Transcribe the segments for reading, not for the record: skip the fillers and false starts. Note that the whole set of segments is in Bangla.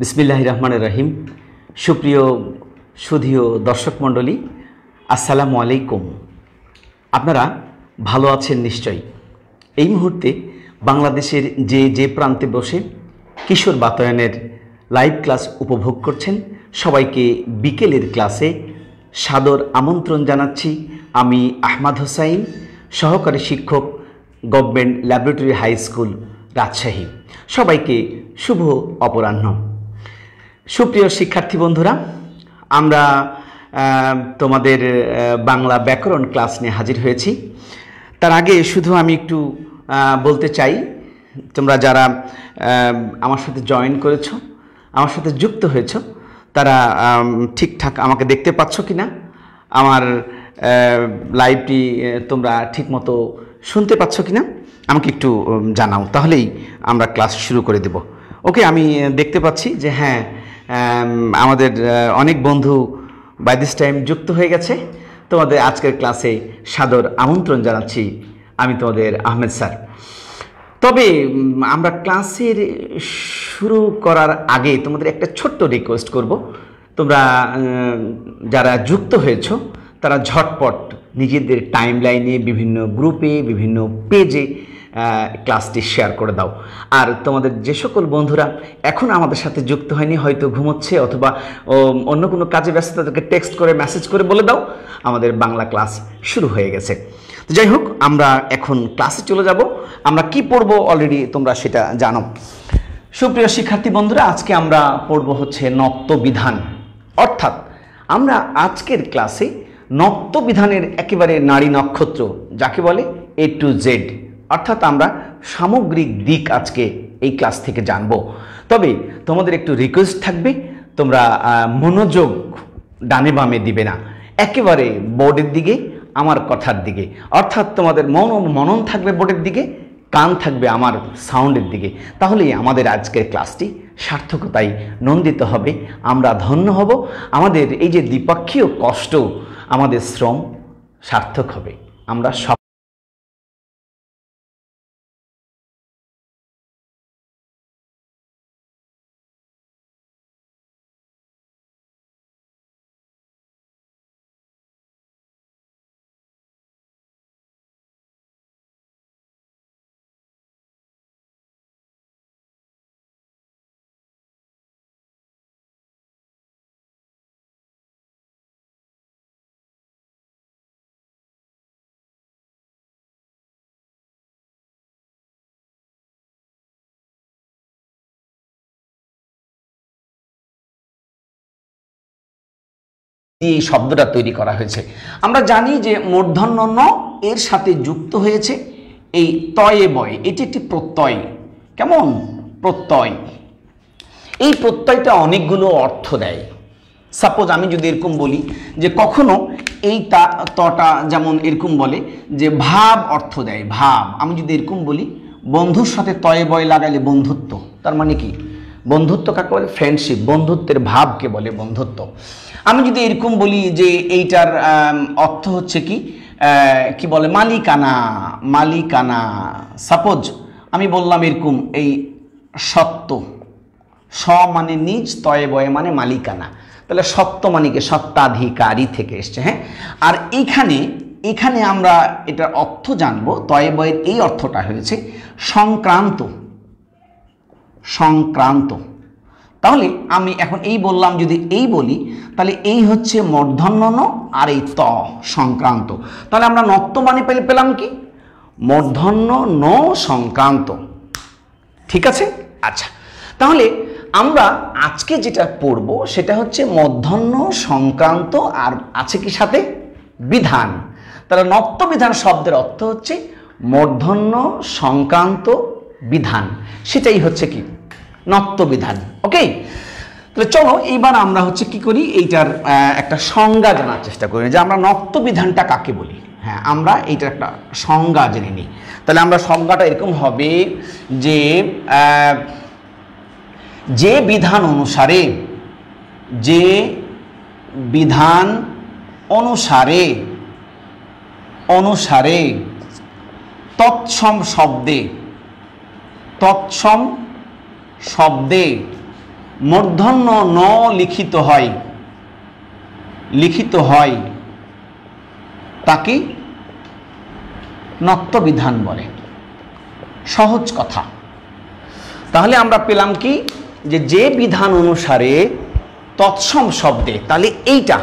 বিসমিল্লাহির রহমানির রহিম। সুপ্রিয় সুধীয় দর্শক মণ্ডলী, আসসালামু আলাইকুম। আপনারা ভালো আছেন নিশ্চয়ই। এই মুহূর্তে বাংলাদেশের যে প্রান্তে বসে কিশোর বাতায়নের লাইভ ক্লাস উপভোগ করছেন, সবাইকে বিকেলের ক্লাসে সাদর আমন্ত্রণ জানাচ্ছি। আমি আহমদ হোসাইন, সহকারী শিক্ষক, government laboratory high school, Rajshahi. সবাইকে শুভ অপরাহ্ন। সুপ্রিয় শিক্ষার্থী বন্ধুরা, আমরা তোমাদের বাংলা ব্যাকরণ ক্লাস নিয়ে হাজির হয়েছি। তার আগে শুধু আমি একটু বলতে চাই, তোমরা যারা আমার সাথে জয়েন করেছো, আমার সাথে যুক্ত হয়েছো, তারা ঠিকঠাক আমাকে দেখতে পাচ্ছ কি না, আমার লাইভটি তোমরা ঠিকমতো শুনতে পাচ্ছ কি না, আমাকে একটু জানাও, তাহলেই আমরা ক্লাস শুরু করে দেব। ওকে, আমি দেখতে পাচ্ছি যে হ্যাঁ, আমাদের অনেক বন্ধু বাই দিস টাইম যুক্ত হয়ে গেছে। তোমাদের আজকের ক্লাসে সাদর আমন্ত্রণ জানাচ্ছি আমি, তোমাদের আহমেদ স্যার। তবে আমরা ক্লাসের শুরু করার আগে তোমাদের একটা ছোট্ট রিকোয়েস্ট করব। তোমরা যারা যুক্ত হয়েছো তারা ঝটপট নিজেদের টাইম লাইনে, বিভিন্ন গ্রুপে, বিভিন্ন পেজে ক্লাসটি শেয়ার করে দাও। আর তোমাদের যে সকল বন্ধুরা এখন আমাদের সাথে যুক্ত হয়নি, হয়তো ঘুমোচ্ছে অথবা অন্য কোনো কাজে ব্যস্ত, তাদেরকে টেক্সট করে, মেসেজ করে বলে দাও আমাদের বাংলা ক্লাস শুরু হয়ে গেছে। তো যাই হোক, আমরা এখন ক্লাসে চলে যাব। আমরা কি পড়ব অলরেডি তোমরা সেটা জানো। সুপ্রিয় শিক্ষার্থী বন্ধুরা, আজকে আমরা পড়ব হচ্ছে নত্যবিধান। অর্থাৎ আমরা আজকের ক্লাসে নত্যবিধানের একেবারে নারী নক্ষত্র, যাকে বলে A to Z, অর্থাৎ আমরা সামগ্রিক দিক আজকে এই ক্লাস থেকে জানব। তবে তোমাদের একটু রিকোয়েস্ট থাকবে, তোমরা মনোযোগ ডানে বামে দিবে না, একেবারে বোর্ডের দিকে, আমার কথার দিকে। অর্থাৎ তোমাদের মনন থাকবে বোর্ডের দিকে, কান থাকবে আমার সাউন্ডের দিকে। তাহলেই আমাদের আজকের ক্লাসটি সার্থকতায় নন্দিত হবে, আমরা ধন্য হব। আমাদের এই যে দ্বিপক্ষীয় কষ্ট, আমাদের শ্রম সার্থক হবে। আমরা সব এই শব্দটা তৈরি করা হয়েছে। আমরা জানি যে মূর্ধন্য ন এর সাথে যুক্ত হয়েছে এই তয়ে বয়। এটি একটি প্রত্যয়। কেমন প্রত্যয়? এই প্রত্যয়টা অনেকগুলো অর্থ দেয়। সাপোজ আমি যদি এরকম বলি যে কখনো এই তটা যেমন এরকম বলে যে ভাব অর্থ দেয়, ভাব। আমি যদি এরকম বলি বন্ধুর সাথে তয়ে বয় লাগাইলে বন্ধুত্ব, তার মানে কি? বন্ধুত্ব কাকে বলে? ফ্রেন্ডশিপ। বন্ধুত্বের ভাবকে বলে বন্ধুত্ব। আমি যদি এরকম বলি যে এইটার অর্থ হচ্ছে কি, কি বলে? মালিকানা, মালিকানা। সাপোজ আমি বললাম এরকম, এই সত্য, স মানে নিজ, তয়ে বয়ে মানে মালিকানা, তাহলে সত্য মানে কি? সত্তাধিকারী থেকে এসছে। হ্যাঁ, আর এখানে আমরা এটার অর্থ জানবো। তয়ে বয়ের এই অর্থটা হয়েছে সংক্রান্ত, সংক্রান্ত। তাহলে আমি এখন এই বললাম, যদি এই বলি তাহলে এই হচ্ছে মূর্ধন্য ন আর এই ত, সংক্রান্ত। তাহলে আমরা নত্ব মানে পেলাম কি? মূর্ধন্য ন সংক্রান্ত। ঠিক আছে? আচ্ছা, তাহলে আমরা আজকে যেটা পড়ব সেটা হচ্ছে মূর্ধন্য সংক্রান্ত, আর আছে কি সাথে? বিধান। তাহলে নত্যবিধান শব্দের অর্থ হচ্ছে মূর্ধন্য সংক্রান্ত বিধান, সেটাই হচ্ছে কি? নত্যবিধান। ওকে, তাহলে চলো এইবার আমরা হচ্ছে কি করি, এইটার একটা সংজ্ঞা জানার চেষ্টা করি যে আমরা নত্যবিধানটা কাকে বলি। হ্যাঁ, আমরা এইটার একটা সংজ্ঞা জেনে নিই। তাহলে আমরা সংজ্ঞাটা এরকম হবে যে যে বিধান অনুসারে, যে বিধান অনুসারে অনুসারে তৎসম শব্দে, তৎসম শব্দে মূর্ধন্য ন লিখিত হয় তাকে নত্যবিধান বলে। সহজ কথা। তাহলে আমরা পেলাম কি, যে বিধান অনুসারে তৎসম শব্দে, তাহলে এইটা,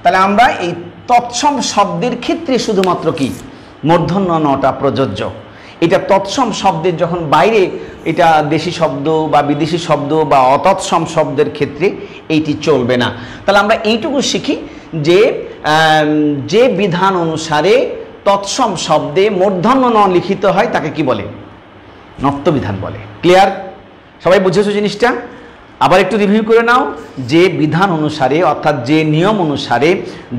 তাহলে আমরা এই তৎসম শব্দের ক্ষেত্রে শুধুমাত্র কি মূর্ধন্য নটা প্রযোজ্য। এটা তৎসম শব্দের যখন বাইরে, এটা দেশি শব্দ বা বিদেশি শব্দ বা অতৎসম শব্দের ক্ষেত্রে এইটি চলবে না। তাহলে আমরা এইটুকু শিখি যে বিধান অনুসারে তৎসম শব্দে মূর্ধন্য ন লিখিত হয় তাকে কি বলে? নত্যবিধান বলে। ক্লিয়ার? সবাই বুঝেছো জিনিসটা? আবার একটু রিভিউ করে নাও। যে বিধান অনুসারে, অর্থাৎ যে নিয়ম অনুসারে,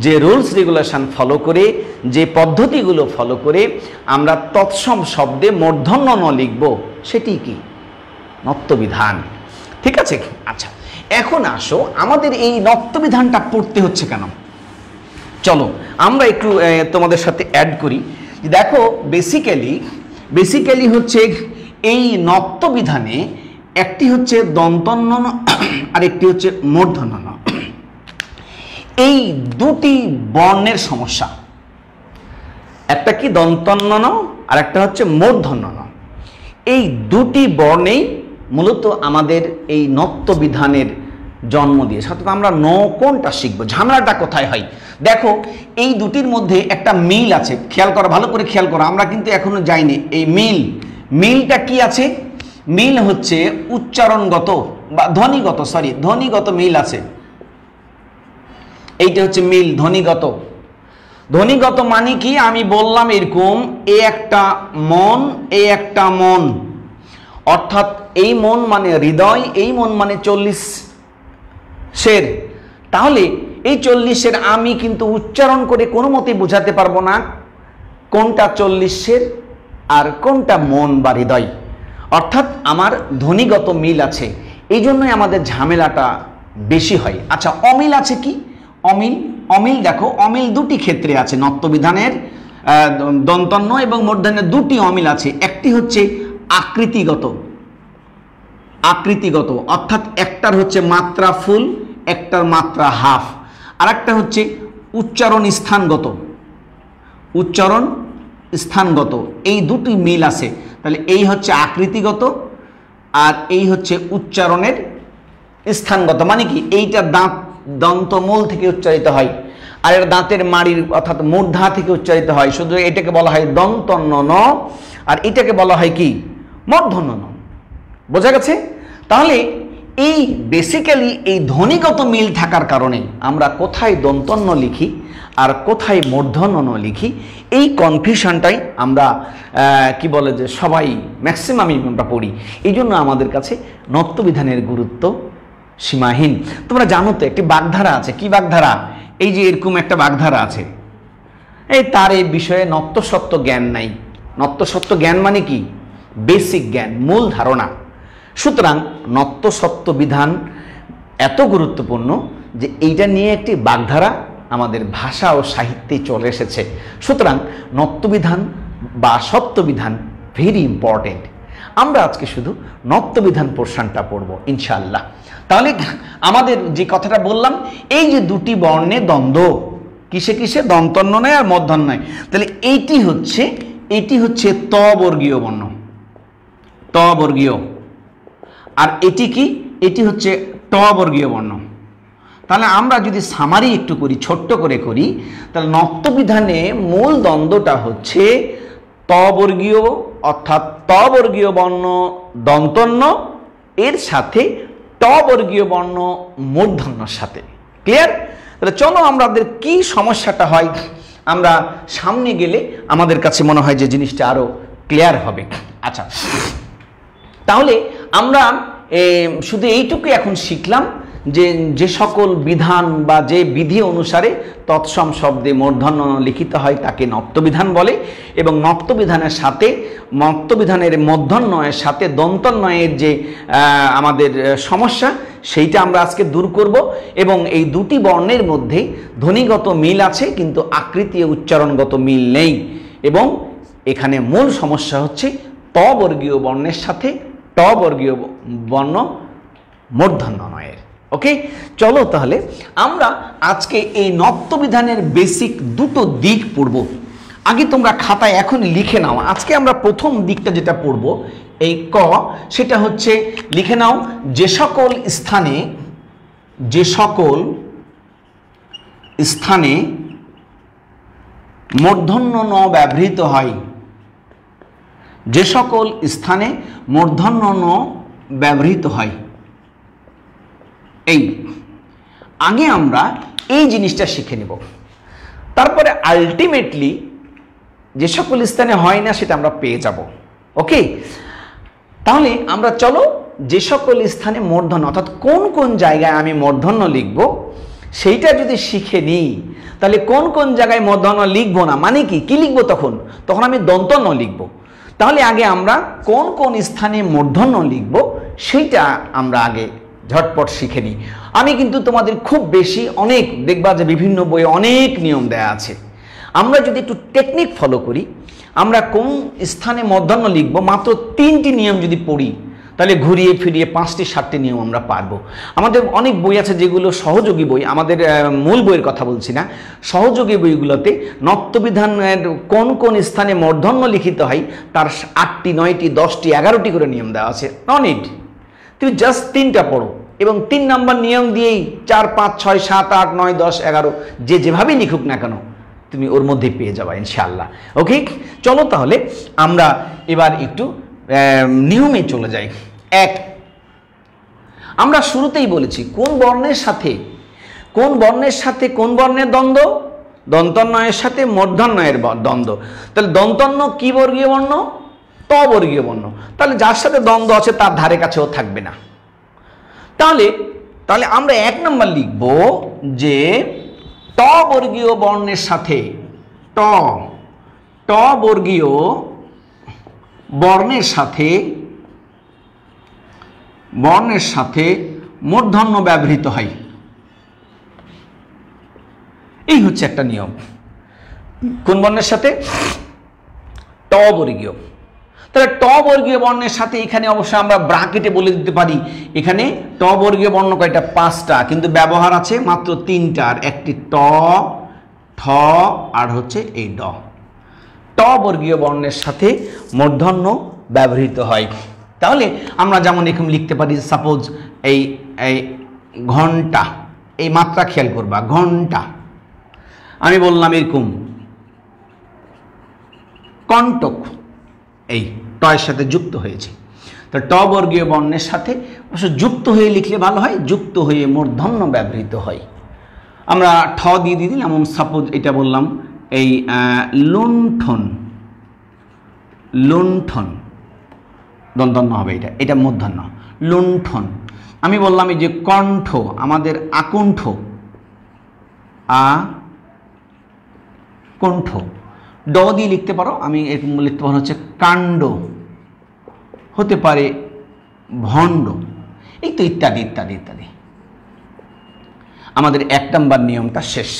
যে রুলস রেগুলেশন ফলো করে, যে পদ্ধতিগুলো ফলো করে আমরা তৎসম শব্দে মূর্ধন্য ন লিখব, সেটি কি? নত্যবিধান। ঠিক আছে? আচ্ছা, এখন আসো আমাদের এই নত্যবিধানটা পড়তে হচ্ছে কেন? চলো আমরা একটু তোমাদের সাথে অ্যাড করি। দেখো, বেসিক্যালি হচ্ছে এই নত্যবিধানে একটি হচ্ছে দন্তন্য ন আর একটি হচ্ছে মূর্ধন্য ন। এই দুটি বর্ণের সমস্যা, একটা কি দন্তন্য ন আর একটা হচ্ছে মূর্ধন্য ন। এই দুটি বর্ণেই মূলত আমাদের এই নত্যবিধানের জন্ম দিয়েছে। অর্থাৎ আমরা ন কোনটা শিখবো, ঝামেলাটা কোথায় হয়? দেখো, এই দুটির মধ্যে একটা মিল আছে। খেয়াল করো, ভালো করে খেয়াল করো, আমরা কিন্তু এখনো যাইনি। এই মিলটা কি আছে? মিল হচ্ছে উচ্চারণগত বা ধ্বনিগত মিল আছে। এইটা হচ্ছে মিল, ধ্বনিগত মানে কি? আমি বললাম এরকম, এ একটা মন, অর্থাৎ এই মন মানে হৃদয়, এই মন মানে 40 শের। তাহলে এই 40 শের আমি কিন্তু উচ্চারণ করে কোনো মতেই বোঝাতে পারবো না কোনটা 40 শের আর কোনটা মন বা হৃদয়। অর্থাৎ আমার ধ্বনিগত মিল আছে, এই জন্যই আমাদের ঝামেলাটা বেশি হয়। আচ্ছা, অমিল আছে কি? অমিল দেখো, অমিল দুটি ক্ষেত্রে আছে। নত্যবিধানের দন্তন্য এবং মূর্ধন্য দুটি অমিল আছে। একটি হচ্ছে আকৃতিগত, অর্থাৎ একটার হচ্ছে মাত্রা ফুল, একটার মাত্রা হাফ। আর একটা হচ্ছে উচ্চারণ স্থানগত, এই দুটি মিল আছে। তাহলে এই হচ্ছে আকৃতিগত আর এই হচ্ছে উচ্চারণের স্থানগত। মানে কি? এইটা দন্তমূল থেকে উচ্চারিত হয়, আর এর দাঁতের মাড়ির অর্থাৎ মূর্ধা থেকে উচ্চারিত হয়। শুধু এটাকে বলা হয় দন্তন্য ন, আর এটাকে বলা হয় কি? মূর্ধন্য ন। বোঝা গেছে? তাহলে এই বেসিক্যালি এই ধ্বনিগত মিল থাকার কারণে আমরা কোথায় দন্তন্য লিখি আর কোথায় মূর্ধন্য ন লিখি, এই কনফিউশনটাই আমরা কি বলে যে সবাই ম্যাক্সিমামই আমরা পড়ি। এই জন্য আমাদের কাছে নত্যবিধানের গুরুত্ব সীমাহীন। তোমরা জানো তো একটি বাগধারা আছে। কি বাগধারা? এই যে এরকম একটা বাগধারা আছে, তার এই বিষয়ে নত্যসত্ত্ব জ্ঞান নাই। নত্যসত্ত্ব জ্ঞান মানে কি? বেসিক জ্ঞান, মূল ধারণা। সুতরাং নত্যসত্ত্ব বিধান এত গুরুত্বপূর্ণ যে এইটা নিয়ে একটি বাগধারা আমাদের ভাষা ও সাহিত্যে চলে এসেছে। সুতরাং নত্যবিধান বা সত্যবিধান ভেরি ইম্পর্টেন্ট। আমরা আজকে শুধু নত্যবিধান পোর্শনটা পড়ব ইনশাআল্লাহ। তাহলে আমাদের যে কথাটা বললাম, এই যে দুটি বর্ণে দ্বন্দ্ব, কিসে দন্তন্য নয় আর মূর্ধন্য নয়। তাহলে এটি হচ্ছে ত বর্গীয় বর্ণ, আর এটি কি? এটি হচ্ছে ট বর্গীয় বর্ণ। তাহলে আমরা যদি সামারি একটু করি, ছোট্ট করে করি, তাহলে নত্যবিধানে মূল দ্বন্দ্বটা হচ্ছে ত বর্গীয়, অর্থাৎ ত বর্গীয় বর্ণ দন্তন্য, এর সাথে ট বর্গীয় বর্ণ মূর্ধন্যর সাথে। ক্লিয়ার? তাহলে চলো আমাদের কি সমস্যাটা হয় আমরা সামনে গেলে আমাদের কাছে মনে হয় যে জিনিসটা আরো ক্লিয়ার হবে। আচ্ছা, তাহলে আমরা শুধু এইটুকু এখন শিখলাম যে সকল বিধান বা যে বিধি অনুসারে তৎসম শব্দে মূর্ধন্য লিখিত হয় তাকে নত্যবিধান বলে, এবং নত্যবিধানের মূর্ধন্যয়ের সাথে দন্তন্বয়ের যে আমাদের সমস্যা, সেইটা আমরা আজকে দূর করব। এবং এই দুটি বর্ণের মধ্যে ধ্বনিগত মিল আছে কিন্তু আকৃতি উচ্চারণগত মিল নেই, এবং এখানে মূল সমস্যা হচ্ছে ত বর্গীয় বর্ণের সাথে ট বর্গীয় বর্ণ মূর্ধন্য নয়ের। ওকে, চলো তাহলে আমরা আজকে এই নত্যবিধানের বেসিক দুটো দিক পড়ব। আগে তোমরা খাতায় এখন লিখে নাও। আজকে আমরা প্রথম দিকটা যেটা পড়ব এই ক, সেটা হচ্ছে লিখে নাও, যে সকল স্থানে মূর্ধন্য ন ব্যবহৃত হয়, যে সকল স্থানে মূর্ধন্য ন ব্যবহৃত হয়। এই আগে আমরা এই জিনিসটা শিখে নেব, তারপরে আলটিমেটলি যে সকল স্থানে হয় না সেটা আমরা পেয়ে যাব। ওকে, তাহলে আমরা চলো যে সকল স্থানে মূর্ধন্য, অর্থাৎ কোন কোন জায়গায় আমি মূর্ধন্য লিখব সেইটা যদি শিখে নিই, তাহলে কোন কোন জায়গায় মূর্ধন্য লিখবো না, মানে কি লিখবো, তখন আমি দন্ত ন লিখবো। তাহলে আগে আমরা কোন কোন স্থানে মূর্ধন্য লিখব সেইটা আমরা আগে ঝটপট শিখে নিই। আমি কিন্তু তোমাদের খুব বেশি অনেক দেখবা যে বিভিন্ন বইয়ে অনেক নিয়ম দেয়া আছে, আমরা যদি একটু টেকনিক ফলো করি, আমরা কোন স্থানে মূর্ধন্য লিখব মাত্র 3টি নিয়ম যদি পড়ি, তাহলে ঘুরিয়ে ফিরিয়ে 5টি 7টি নিয়ম আমরা পারবো। আমাদের অনেক বই আছে যেগুলো সহযোগী বই, আমাদের মূল বইয়ের কথা বলছি না, সহযোগী বইগুলোতে নত্যবিধানের কোন কোন স্থানে মূর্ধন্য লিখিত হয় তার 8টি 9টি 10টি 11টি করে নিয়ম দেওয়া আছে। নন ইট, তুমি জাস্ট 3টা পড়ো এবং 3 নাম্বার নিয়ম দিয়েই 4 5 6 7 8 9 10 11 যে যেভাবেই লিখুক না কেন তুমি ওর মধ্যে পেয়ে যাবা ইনশাআল্লাহ। ওকে, চলো তাহলে আমরা এবার একটু নিয়মে চলে যাই। এক, আমরা শুরুতেই বলেছি কোন বর্ণের সাথে কোন বর্ণের দ্বন্দ্ব, দন্তন্বয়ের সাথে মূর্ধন্যয়ের দ্বন্দ্ব। তাহলে দন্তন্য কি বর্গীয় বর্ণ? ত বর্গীয় বর্ণ। তাহলে যার সাথে দ্বন্দ্ব আছে তার ধারে কাছেও থাকবে না। তাহলে আমরা 1 নম্বর লিখব যে ট বর্গীয় বর্ণের সাথে ট বর্গীয় বর্ণের সাথে মূর্ধন্য ব্যবহৃত হয়। এই হচ্ছে একটা নিয়ম। কোন বর্ণের সাথে? ট বর্গীয়। তাহলে ট বর্গীয় বর্ণের সাথে এখানে অবশ্যই আমরা ব্র্যাকেটে বলে দিতে পারি, এখানে ট বর্গীয় বর্ণ কয়টা? 5টা, কিন্তু ব্যবহার আছে মাত্র 3টার, একটি ট, ঠ আর হচ্ছে এই ড। ট বর্গীয় বর্ণের সাথে মূর্ধন্য ব্যবহৃত হয়। তাহলে আমরা যেমন এরকম লিখতে পারি, সাপোজ এই ঘন্টা, এই মাত্রা খেয়াল করবা, ঘন্টা। আমি বললাম এরকম কণ্টক, এই টয়ের সাথে যুক্ত হয়েছে। তো ট বর্গীয় বর্ণের সাথে অবশ্য যুক্ত হয়ে লিখলে ভালো হয়, যুক্ত হয়ে মূর্ধন্য ব্যবহৃত হয়। আমরা ঠ দিয়ে দিই, এমন সাপোজ এটা বললাম এই লুণ্ঠন, দন্তন্য হবে, এটা মূর্ধন্য, লুণ্ঠন। আমি বললাম এই যে কণ্ঠ, আমাদের আকুণ্ঠ, কণ্ঠ, ড দিয়ে লিখতে পারো, আমি এরকম লিখতে পারো হচ্ছে কাণ্ড, হতে পারে ভণ্ড, এই তো ইত্যাদি ইত্যাদি ইত্যাদি। আমাদের 1 নম্বর নিয়মটা শেষ।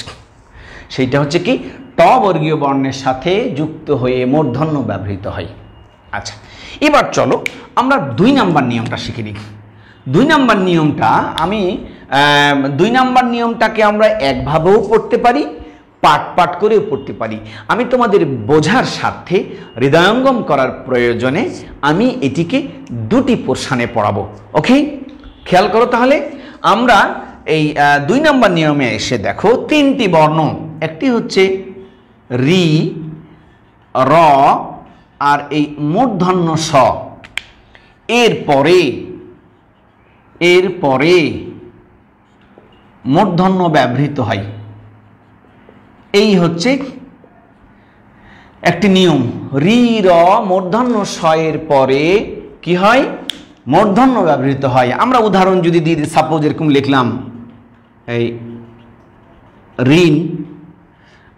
সেইটা হচ্ছে কি, ট বর্গীয় বর্ণের সাথে যুক্ত হয়ে মূর্ধন্য ব্যবহৃত হয়। আচ্ছা, এবার চলো আমরা 2 নম্বর নিয়মটা শিখে নিই। 2 নম্বর নিয়মটা আমি 2 নম্বর নিয়মটাকে আমরা একভাবেও পড়তে পারি, পাঠ করেও পড়তে পারি। আমি তোমাদের বোঝার স্বার্থে, হৃদয়ঙ্গম করার প্রয়োজনে আমি এটিকে 2টি পোর্শনে পড়াবো। ওকে, খেয়াল করো তাহলে। আমরা এই 2 নম্বর নিয়মে এসে দেখো 3টি বর্ণ, একটি হচ্ছে রি, র আর এই মূর্ধন্য স, এরপরে মূর্ধন্য ব্যবহৃত হয়। এই হচ্ছে একটি নিয়ম। রি র মূর্ধন্য স এর পরে কি হয়? মূর্ধন্য ব্যবহৃত হয়। আমরা উদাহরণ যদি দিই, সাপোজ এরকম লিখলাম এই ঋণ,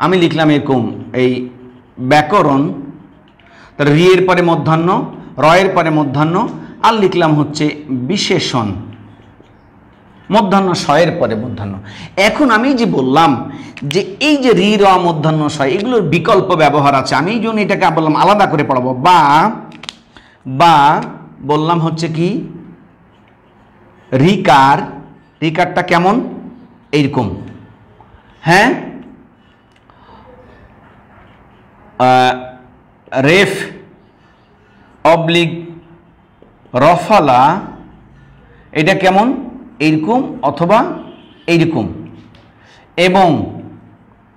আমি লিখলাম এরকম এই ব্যাকরণ, তার রি এর পরে মূর্ধন্য, র এর পরে মূর্ধন্য, আর লিখলাম হচ্ছে বিশেষণ, মূর্ধন্য স এর পরে মূর্ধন্য। এখন আমি যে বললাম যে এই যে রি র মূর্ধন্য স, এগুলোর বিকল্প ব্যবহার আছে, আমি এই জন্য এটাকে বললাম আলাদা করে পড়াবো। বা বললাম হচ্ছে কি রিকার, রিকারটা কেমন? এইরকম, হ্যাঁ। রেফ অবলিক রফালা, এটা কেমন? এইরকম অথবা এইরকম। এবং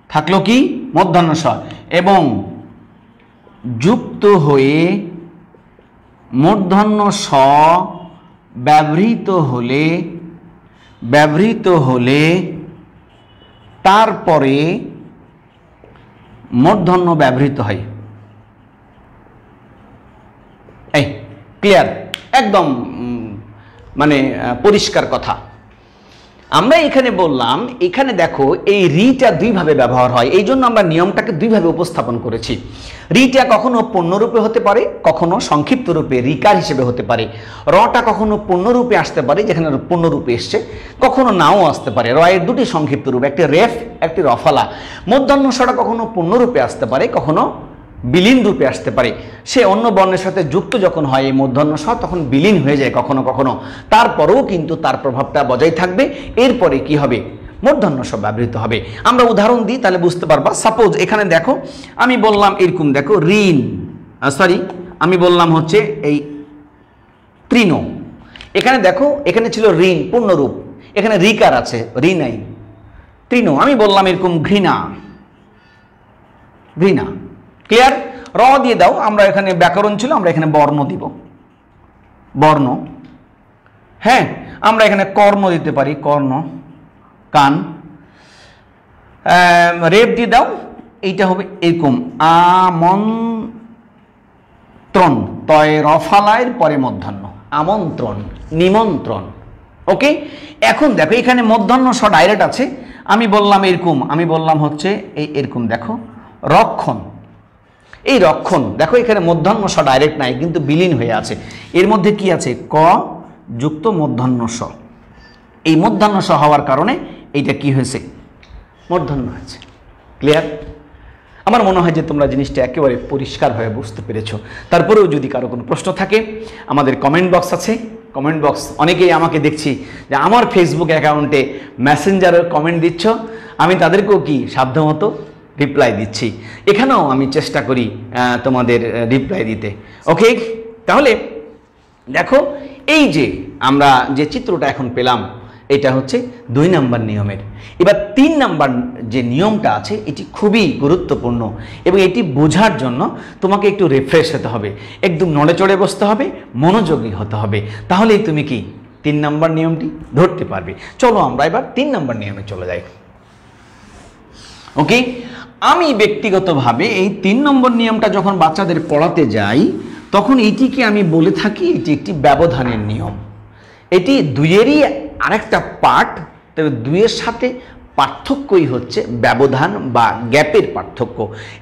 থাকলো কি? মূর্ধন্য ষ। এবং যুক্ত হয়ে মূর্ধন্য ষ ব্যবহৃত হলে তারপরে মূর্ধন্য ব্যবহৃত হয়। এই ক্লিয়ার, একদম মানে পরিষ্কার কথা। আমরা এখানে বললাম, এখানে দেখো এই রিটা দুইভাবে ব্যবহার হয়, এই জন্য আমরা নিয়মটাকে দুইভাবে উপস্থাপন করেছি। রিটা কখনো পূর্ণরূপে হতে পারে, কখনো সংক্ষিপ্ত রূপে রিকার হিসেবে হতে পারে। রটা কখনো পূর্ণরূপে আসতে পারে, যেখানে পূর্ণরূপে এসছে, কখনো নাও আসতে পারে। র এর দুটি সংক্ষিপ্ত রূপ, একটি রেফ, একটি রফালা। মূর্ধন্য ষটা কখনো পূর্ণরূপে আসতে পারে, কখনো বিলীন রূপে আসতে পারে। সে অন্য বর্ণের সাথে যুক্ত যখন হয় এই মূর্ধন্য ষ, তখন বিলীন হয়ে যায় কখনো কখনো, তারপরেও কিন্তু তার প্রভাবটা বজায় থাকবে। এরপরে কি হবে? মূর্ধন্য ষ ব্যবহৃত হবে। আমরা উদাহরণ দিই, তাহলে বুঝতে পারবা। সাপোজ এখানে দেখো, আমি বললাম এরকম, দেখো ঋণ, আমি বললাম হচ্ছে এই তৃণ। এখানে দেখো, এখানে ছিল ঋণ পূর্ণরূপ, এখানে রিকার আছে, ঋণাই তৃণ। আমি বললাম এরকম ঘৃণা, ঘৃণা। ক্লিয়ার? র দিয়ে দাও, আমরা এখানে ব্যাকরণ ছিল, আমরা এখানে বর্ণ দিব, বর্ণ। হ্যাঁ, আমরা এখানে কর্ণ দিতে পারি, কর্ণ, কান। রেপ দিয়ে দাও, এইটা হবে এরকম আমন্ত্রণ, তয় রফালায়ের পরে মধ্যাহ্ন, আমন্ত্রণ, নিমন্ত্রণ। ওকে, এখন দেখো এখানে মধ্যাহ্ন স ডাইরেক্ট আছে। আমি বললাম এরকম, আমি বললাম হচ্ছে এই এরকম, দেখো রক্ষণ। এই রক্ষণ দেখো, এখানে মধ্যাহ্ন স ডাইরেক্ট নাই, কিন্তু বিলীন হয়ে আছে। এর মধ্যে কি আছে? ক যুক্ত মধ্যাহ্ন স। এই মধ্যাহ্ন স হওয়ার কারণে এইটা কি হয়েছে? মূর্ধন্য হয়েছে। ক্লিয়ার? আমার মনে হয় যে তোমরা জিনিসটা একেবারে পরিষ্কারভাবে বুঝতে পেরেছো। তারপরেও যদি কারো কোনো প্রশ্ন থাকে, আমাদের কমেন্ট বক্স আছে, কমেন্ট বক্স। অনেকেই আমাকে দেখছি যে আমার ফেসবুক অ্যাকাউন্টে মেসেঞ্জারের কমেন্ট দিচ্ছ, আমি তাদেরকেও কি সাধ্যমতো রিপ্লাই দিচ্ছি। এখানেও আমি চেষ্টা করি তোমাদের রিপ্লাই দিতে। ওকে, তাহলে দেখো এই যে আমরা যে চিত্রটা এখন পেলাম, এটা হচ্ছে 2 নম্বর নিয়মের। এবার 3 নম্বর যে নিয়মটা আছে, এটি খুবই গুরুত্বপূর্ণ এবং এটি বোঝার জন্য তোমাকে একটু রিফ্রেশ হতে হবে, একদম নড়ে চড়ে বসতে হবে, মনোযোগী হতে হবে, তাহলেই তুমি কি 3 নম্বর নিয়মটি ধরতে পারবে। চলো আমরা এবার 3 নম্বর নিয়মে চলে যাই। ওকে, আমি ব্যক্তিগতভাবে এই 3 নম্বর নিয়মটা যখন বাচ্চাদের পড়াতে যাই, তখন এটিকে আমি বলে থাকি এটি একটি ব্যবধানের নিয়ম। এটি 2-এরই আরেকটা পার্ট, তবে 2-এর সাথে পার্থক্যই হচ্ছে ব্যবধান বা গ্যাপের পার্থক্য।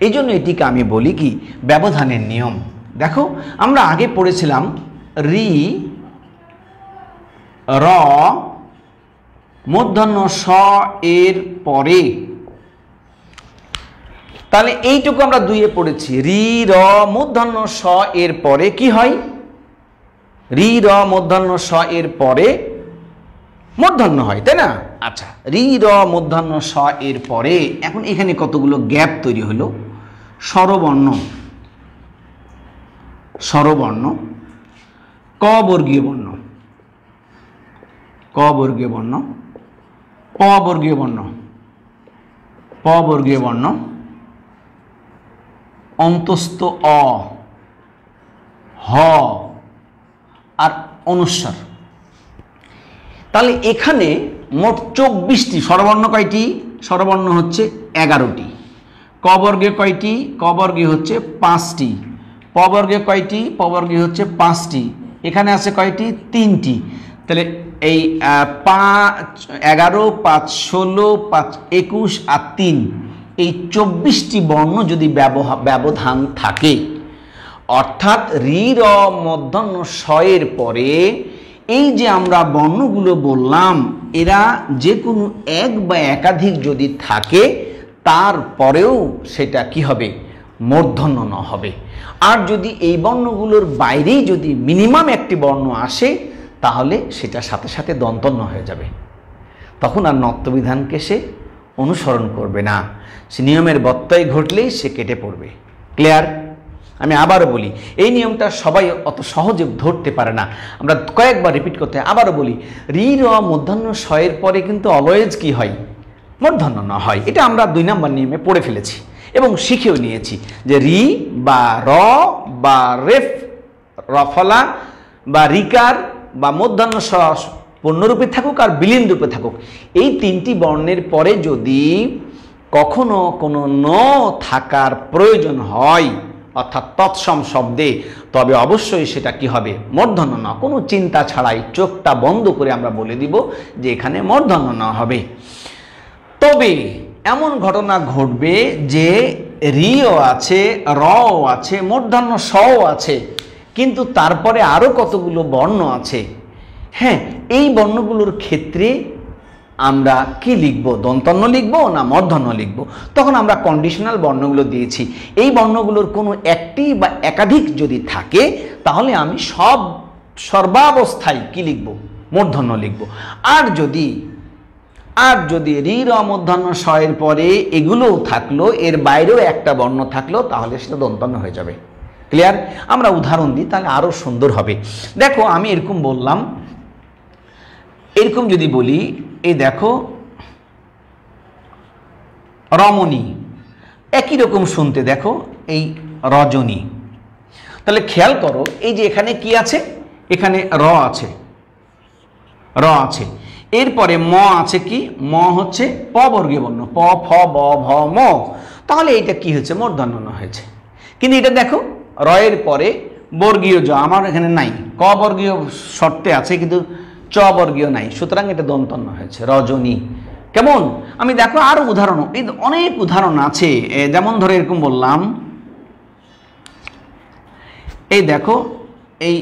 এই জন্য এটিকে আমি বলি কি ব্যবধানের নিয়ম। দেখো আমরা আগে পড়েছিলাম রি, র, মূর্ধন্য স এর পরে, তাহলে এইটুকু আমরা 2-এ পড়েছি। রি, র, মূর্ধন্য স এর পরে কি হয়? রি, র, মূর্ধন্য স এর পরে মূর্ধন্য হয়, তাই না? আচ্ছা, রি, র, মূর্ধন্য স এর পরে এখন এখানে কতগুলো গ্যাপ তৈরি হলো। স্বরবর্ণ, স্বরবর্ণ, ক বর্গীয় বর্ণ, ক বর্গীয় বর্ণ, প বর্গীয় বর্ণ, প বর্গীয় বর্ণ, অন্তস্থ অ, হ আর অনুস্বার। তাহলে এখানে মোট 24টি স্বরবর্ণ। কয়টি স্বরবর্ণ? হচ্ছে 11টি। ক বর্গে কয়টি? ক বর্গে হচ্ছে 5টি। প বর্গে কয়টি? প বর্গে হচ্ছে 5টি। এখানে আছে কয়টি? 3টি। তাহলে এই 11, 5, 16, 5, 21 আর 3, এই 24টি বর্ণ যদি ব্যবধান থাকে, অর্থাৎ রি, র, মূর্ধন্য স এর পরে এই যে আমরা বর্ণগুলো বললাম, এরা যে কোনো এক বা একাধিক যদি থাকে, তারপরেও সেটা কি হবে? মূর্ধন্য ন হবে। আর যদি এই বর্ণগুলোর বাইরেই যদি মিনিমাম একটি বর্ণ আসে, তাহলে সেটা সাথে সাথে দন্তন্য হয়ে যাবে, তখন আর নত্যবিধানকে সে অনুসরণ করবে না, সে নিয়মের ব্যত্যয় ঘটলেই সে কেটে পড়বে। ক্লিয়ার? আমি আবারও বলি, এই নিয়মটা সবাই অত সহজে ধরতে পারে না, আমরা কয়েকবার রিপিট করতে হয়। আবারও বলি, রি র মূর্ধন্য ষয়ের পরে কিন্তু অলওয়েজ কি হয়? মূর্ধন্য ন হয়। এটা আমরা 2 নম্বর নিয়মে পড়ে ফেলেছি এবং শিখেও নিয়েছি যে রি বা র বা রেফ, রফলা বা রিকার বা মূর্ধন্য ষ পূর্ণরূপে থাকুক আর বিলীন রূপে থাকুক, এই 3টি বর্ণের পরে যদি কখনো কোনো ন থাকার প্রয়োজন হয়, অর্থাৎ তৎসম শব্দে, তবে অবশ্যই সেটা কি হবে? মূর্ধন্য ন। কোনো চিন্তা ছাড়াই চোখটা বন্ধ করে আমরা বলে দিব যে এখানে মূর্ধন্য ন হবে। তবে এমন ঘটনা ঘটবে যে রিও আছে, রও আছে, মূর্ধন্য সও আছে, কিন্তু তারপরে আরও কতগুলো বর্ণ আছে। হ্যাঁ, এই বর্ণগুলোর ক্ষেত্রে আমরা কি লিখব? দন্তন্য লিখব না মূর্ধন্য লিখব? তখন আমরা কন্ডিশনাল বর্ণগুলো দিয়েছি। এই বর্ণগুলোর কোনো একটি বা একাধিক যদি থাকে তাহলে আমি সর্বাবস্থায় কি লিখব? মূর্ধন্য লিখব। আর যদি রি র মূর্ধন্য ষয়ের পরে এগুলোও থাকলো, এর বাইরেও একটা বর্ণ থাকলো, তাহলে সেটা দন্তন্য হয়ে যাবে। ক্লিয়ার? আমরা উদাহরণ দিই তাহলে আরও সুন্দর হবে। দেখো, আমি এরকম বললাম, এরকম যদি বলি, এই দেখো রমণী, একই রকম শুনতে, দেখো এই রজনী। তাহলে খেয়াল করো, এই যে এখানে কি আছে? এখানে র আছে, এরপরে ম আছে, কি ম হচ্ছে প বর্গীয় বর্ণ, প ফ ব ভ ম। তাহলে এটা কি হয়েছে? মূর্ধন্য ন হয়েছে। কিন্তু এটা দেখো, রয়ের পরে বর্গীয় জ আমার এখানে নাই, ক বর্গীয় শর্তে আছে কিন্তু চ বর্গীয় নাই, সুতরাং এটা দন্তন্য হয়েছে, রজনী। কেমন? আমি দেখো আরো উদাহরণ, এই অনেক উদাহরণ আছে। যেমন ধরে এরকম বললাম, এই দেখো এই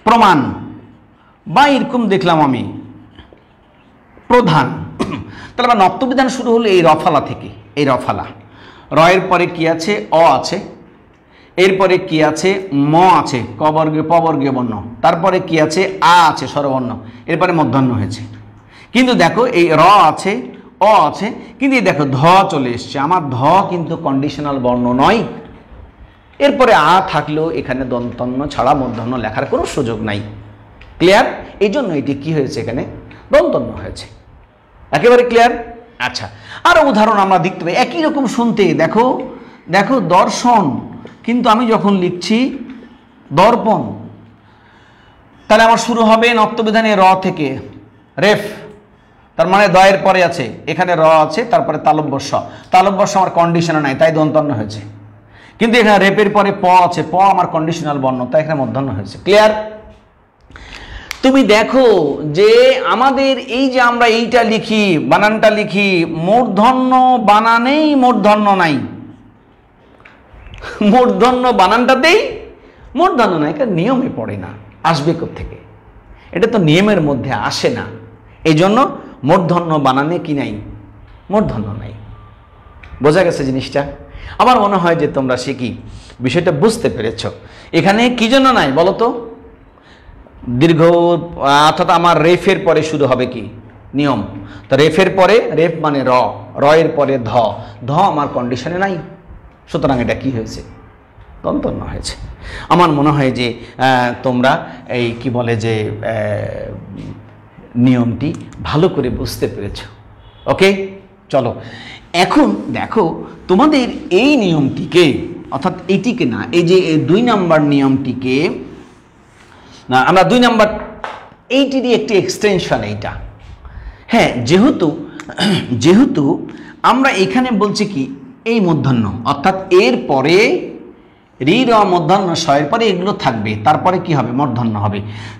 প্রমাণ, বা এরকম দেখলাম আমি প্রধান। তাহলে আমার নত্যবিধান শুরু হলো এই রফালা থেকে, এই রফালা। রয়ের পরে কি আছে? অ আছে, এরপরে কি আছে? ম আছে, ক বর্গীয় প বর্গীয় বর্ণ, তারপরে কি আছে? আ আছে স্বরবর্ণ, এরপরে মূর্ধন্য হয়েছে। কিন্তু দেখো এই র আছে, অ আছে, কিন্তু এই দেখো ধ চলে এসছে। আমার ধ কিন্তু কন্ডিশনাল বর্ণ নয়, এরপরে আ থাকলেও এখানে দন্তন্য ছাড়া মূর্ধন্য লেখার কোনো সুযোগ নাই। ক্লিয়ার? এই জন্য এটি কি হয়েছে? এখানে দন্তন্য হয়েছে। একেবারে ক্লিয়ার? আচ্ছা, আরো উদাহরণ আমরা দেখতে পাই একই রকম শুনতে। দেখো দেখো দর্শন, কিন্তু আমি যখন লিখছি দর্পণ, তাহলে আমার শুরু হবে নত্যবিধানে র থেকে, রেফ, তার মানে দয়ের পরে আছে, এখানে র আছে, তারপরে তালব্যস্য। তালব্যস্য আমার কন্ডিশনে নাই, তাই দন্তন্য হয়েছে। কিন্তু এখানে রেপের পরে প আছে, প আমার কন্ডিশনাল বর্ণ, তাই এখানে মূর্ধন্য হয়েছে। ক্লিয়ার? তুমি দেখো যে আমাদের এই যে আমরা এইটা লিখি, বানানটা লিখি, মূর্ধন্য বানানেই মূর্ধন্য নাই, মূর্ধন্য বানানটাতেই মূর্ধন্য নাই, কারণ নিয়মে পড়ে না, আসবে কোত্থেকে? এটা তো নিয়মের মধ্যে আসে না, এই জন্য মূর্ধন্য বানানে কি নাই? মূর্ধন্য নাই। বোঝা গেছে জিনিসটা? আমার মনে হয় যে তোমরা শিখি বিষয়টা বুঝতে পেরেছ। এখানে কি জন্য নাই বলো তো? দীর্ঘ, অর্থাৎ আমার রেফের পরে শুরু হবে কি নিয়ম, তো রেফের পরে, রেফ মানে র, রয়ের পরে ধ, ধ আমার কন্ডিশনে নাই, সুতরাং এটা কি হয়েছে? দন্তন্য হয়েছে। আমার মনে হয় যে তোমরা এই কি বলে যে নিয়মটি ভালো করে বুঝতে পেরেছ। ওকে, চলো এখন দেখো তোমাদের এই নিয়মটিকে, অর্থাৎ এইটিকে না, এই যে 2 নম্বর নিয়মটিকে না, আমরা 2 নম্বর এইটিরই একটি এক্সটেনশন এইটা। হ্যাঁ, যেহেতু আমরা এখানে বলছি কি এই মূর্ধন্য, অর্থাৎ এর পরে রি র মূর্ধন্য ষয়ের পরে এগুলো থাকবে, তারপরে কি হবে? মূর্ধন্য হবে।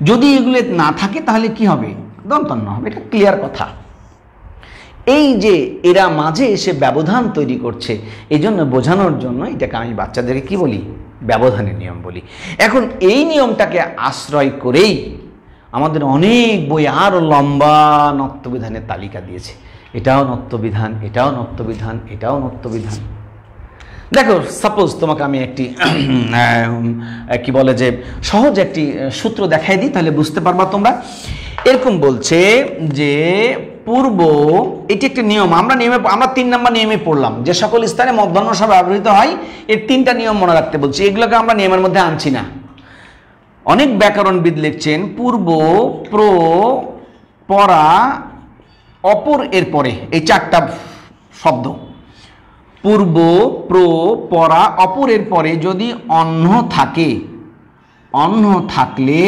যদি এগুলো না থাকে তাহলে কি হবে? দন্তন্য হবে। এটা ক্লিয়ার কথা। এই যে এরা মাঝে এসে ব্যবধান তৈরি করছে, এই জন্য বোঝানোর জন্য এটাকে আমি বাচ্চাদেরকে কি বলি? ব্যবধানের নিয়ম বলি। এখন এই নিয়মটাকে আশ্রয় করেই আমাদের অনেক বই আরও লম্বা নত্যবিধানের তালিকা দিয়েছে। এটাও নত্যবিধান, এটাও নত্যবিধান, এটাও নত্যবিধান। দেখো সাপোজ তোমাকে আমি একটি কি বলে যে সহজ একটি সূত্র দেখাই দিই, তাহলে বুঝতে পারবা তোমরা। এরকম বলছে যে পূর্ব, এটি একটি নিয়ম, আমরা 3 নম্বর নিয়মে পড়লাম, যে সকল স্থানে মধ্যাহ্ন স ব্যবহৃত হয়, এর 3টা নিয়ম মনে রাখতে বলছি। এগুলোকে আমরা নিয়মের মধ্যে আনছি না। অনেক ব্যাকরণবিদ লিখছেন পূর্ব, প্র, পরা, অপর এর পরে, এই 4টা শব্দ, পূর্ব, প্র, পরা, অপর এর পরে যদি অন্য থাকে, অন্য থাকলে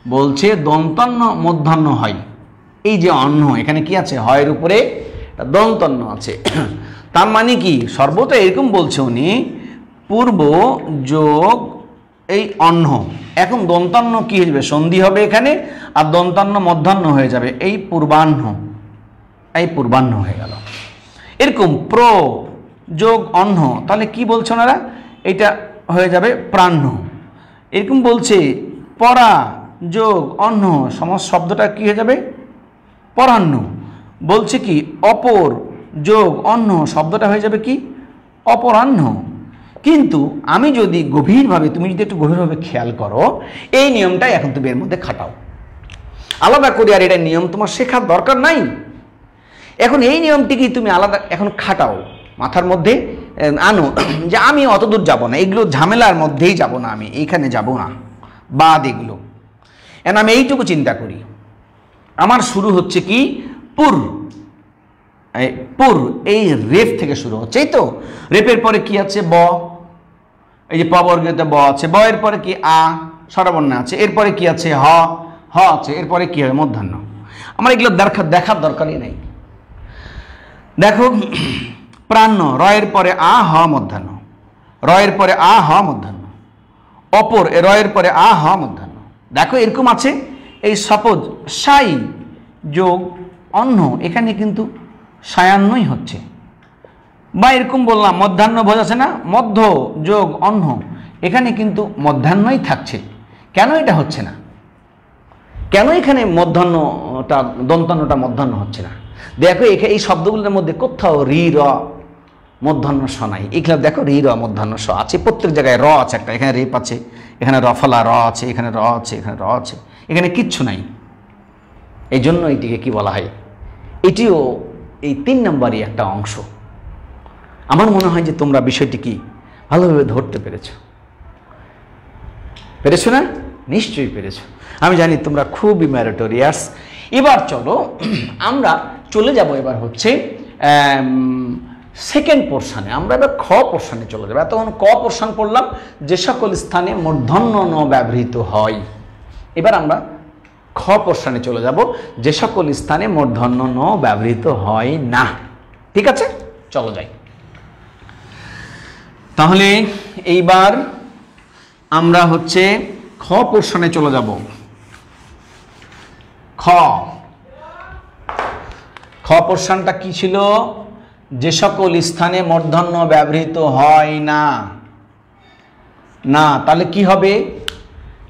বলছে দন্তান্ন মধ্যাহ্ন হয়। এই যে অন্য, এখানে কি আছে, হয়ের উপরে দন্তান্ন আছে। তার মানে কি, সর্বদা এরকম বলছে উনি, পূর্ব যোগ এই অন্য, এখন দন্তান্ন কি হয়ে যাবে, সন্ধি হবে এখানে, আর দন্তান্ন মধ্যাহ্ন হয়ে যাবে, এই পূর্বাহ্ন, এই পূর্বাহ্ন হয়ে গেল। এরকম প্র যোগ অন্য, তাহলে কি বলছে ওনারা, এটা হয়ে যাবে প্রাহ্ন। এরকম বলছে পরা যোগ অন্য, সমস্ত শব্দটা কি হয়ে যাবে, পরাহ্ন। বলছে কি অপর যোগ অন্য, শব্দটা হয়ে যাবে কি, অপরাহ্ন। কিন্তু আমি যদি গভীরভাবে, তুমি যদি একটু গভীরভাবে খেয়াল করো, এই নিয়মটাই এখন তুমি এর মধ্যে খাটাও, আলাদা করে আর এটা নিয়ম তোমার শেখার দরকার নাই। এখন এই নিয়মটিকেই তুমি আলাদা এখন খাটাও, মাথার মধ্যে আনো, যে আমি অত দূর যাবো না, এগুলো ঝামেলার মধ্যেই যাব না, আমি এইখানে যাব না, বাদ এগুলো। এখন আমি এইটুকু চিন্তা করি, আমার শুরু হচ্ছে কি পুর, পুর এই রেফ থেকে শুরু হচ্ছে, এই তো রেফের পরে কি আছে ব, এই যে প বর্গীয়তে ব আছে, ব এর পরে কি আ স্বরবর্ণ আছে, এরপরে কি আছে হ, হ আছে, এরপরে কি হবে মধ্যাহ্ন। আমার এগুলো দেখার দরকারই নেই। দেখো প্রাহ্ন, র এর পরে আ হ মধ্যাহ্ন, র এর পরে আ হ মধ্যাহ্ন, অপর র এর পরে আ হ মধ্যাহ্ন। দেখো এরকম আছে, এই সাপোজ সাই যোগ অন্য, এখানে কিন্তু সায়ান্নই হচ্ছে, বা এরকম বললাম মধ্যাহ্ন বোঝাচ্ছে না, মধ্য যোগ অন্য, এখানে কিন্তু মধ্যাহ্নই থাকছে। কেন এটা হচ্ছে না, কেন এখানে মধ্যাহ্নটা দন্তান্নটা মধ্যাহ্ন হচ্ছে না? দেখো এই শব্দগুলোর মধ্যে কোথাও রি র মধ্যাহ্ন স নাই। এখানে দেখো রি র মধ্যাহ্ন স আছে, প্রত্যেক জায়গায় র আছে একটা, এখানে রেপ আছে, এখানে রফলা র আছে, এখানে র আছে, এখানে র আছে, এখানে কিচ্ছু নাই। এই জন্য এটিকে কি বলা হয়, এটিও এই 3 নম্বরই একটা অংশ। আমার মনে হয় যে তোমরা বিষয়টি কি ভালোভাবে ধরতে পেরেছো না? নিশ্চয়ই পেরেছো। আমি জানি তোমরা খুবই ম্যারিটোরিয়াস। এবার চলো আমরা চলে যাব, এবার হচ্ছে সেকেন্ড পোর্শনে, আমরা এবার খ পোর্শনে চলে যাবো। এতক্ষণ ক পোর্শন পড়লাম, যে সকল স্থানে মূর্ধন্য ন ব্যবহৃত হয়। এবার আমরা খ পোর্শনে চলে যাব, যে সকল স্থানে মূর্ধন্য ন ব্যবহৃত হয় না। ঠিক আছে, চলো যাই। তাহলে এইবার আমরা হচ্ছে খ পোর্শনে চলে যাব। খ পোর্শনটা কি ছিল, যে সকল স্থানে মূর্ধন্য ব্যবহৃত হয় না। না তাহলে কি হবে,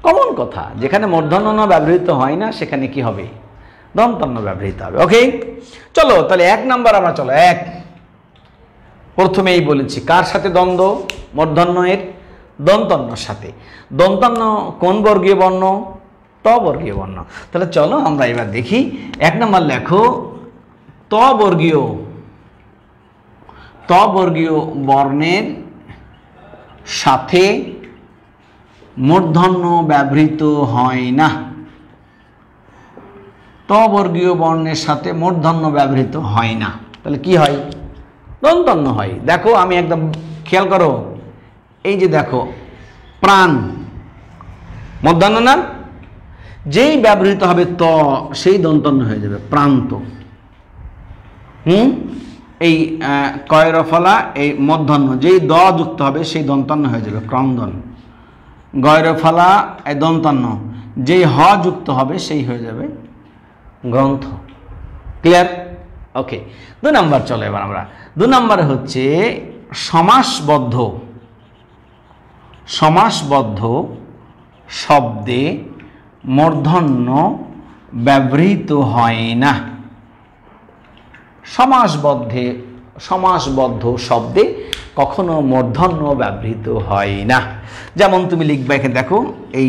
কমন কথা, যেখানে মূর্ধন্য ন ব্যবহৃত হয় না সেখানে কি হবে, দন্তান্ন ব্যবহৃত হবে। ওকে, চলো তাহলে 1 নাম্বার আমরা চলো। প্রথমেই বলেছি কার সাথে দ্বন্দ্ব, মূর্ধন্য এর দন্তান্নর সাথে। দন্তান্ন কোন বর্গীয় বর্ণ, ত বর্গীয় বর্ণ। তাহলে চলো আমরা এবার দেখি। 1 নাম্বার লেখো, ত বর্গীয় বর্ণের সাথে মূর্ধন্য ব্যবহৃত হয় না। ত বর্গীয় বর্ণের সাথে মূর্ধন্য ব্যবহৃত হয় না, তাহলে কি হয়, দন্তান্ন হয়। দেখো আমি একদম খেয়াল করো, এই যে দেখো প্রাণ মধ্যাহ্ন না, যেই ব্যবহৃত হবে ত সেই দন্তান্ন হয়ে যাবে, প্রান্ত। এই কয়রফলা এই মধ্যাহ্ন, যেই দ যুক্ত হবে সেই দন্তান্ন হয়ে যাবে ক্রন্দন। গয়রফলা এই দন্তান্ন, যেই হ যুক্ত হবে সেই হয়ে যাবে গ্রন্থ। ক্লিয়ার? ওকে, 2 নাম্বার চলো এবার আমরা। 2 নাম্বারে হচ্ছে সমাসবদ্ধ শব্দে মূর্ধন্য ব্যবহৃত হয় না। সমাসবদ্ধে সমাসবদ্ধ শব্দে কখনো মূর্ধন্য ব্যবহৃত হয় না। যেমন তুমি লিখবে এখানে দেখো, এই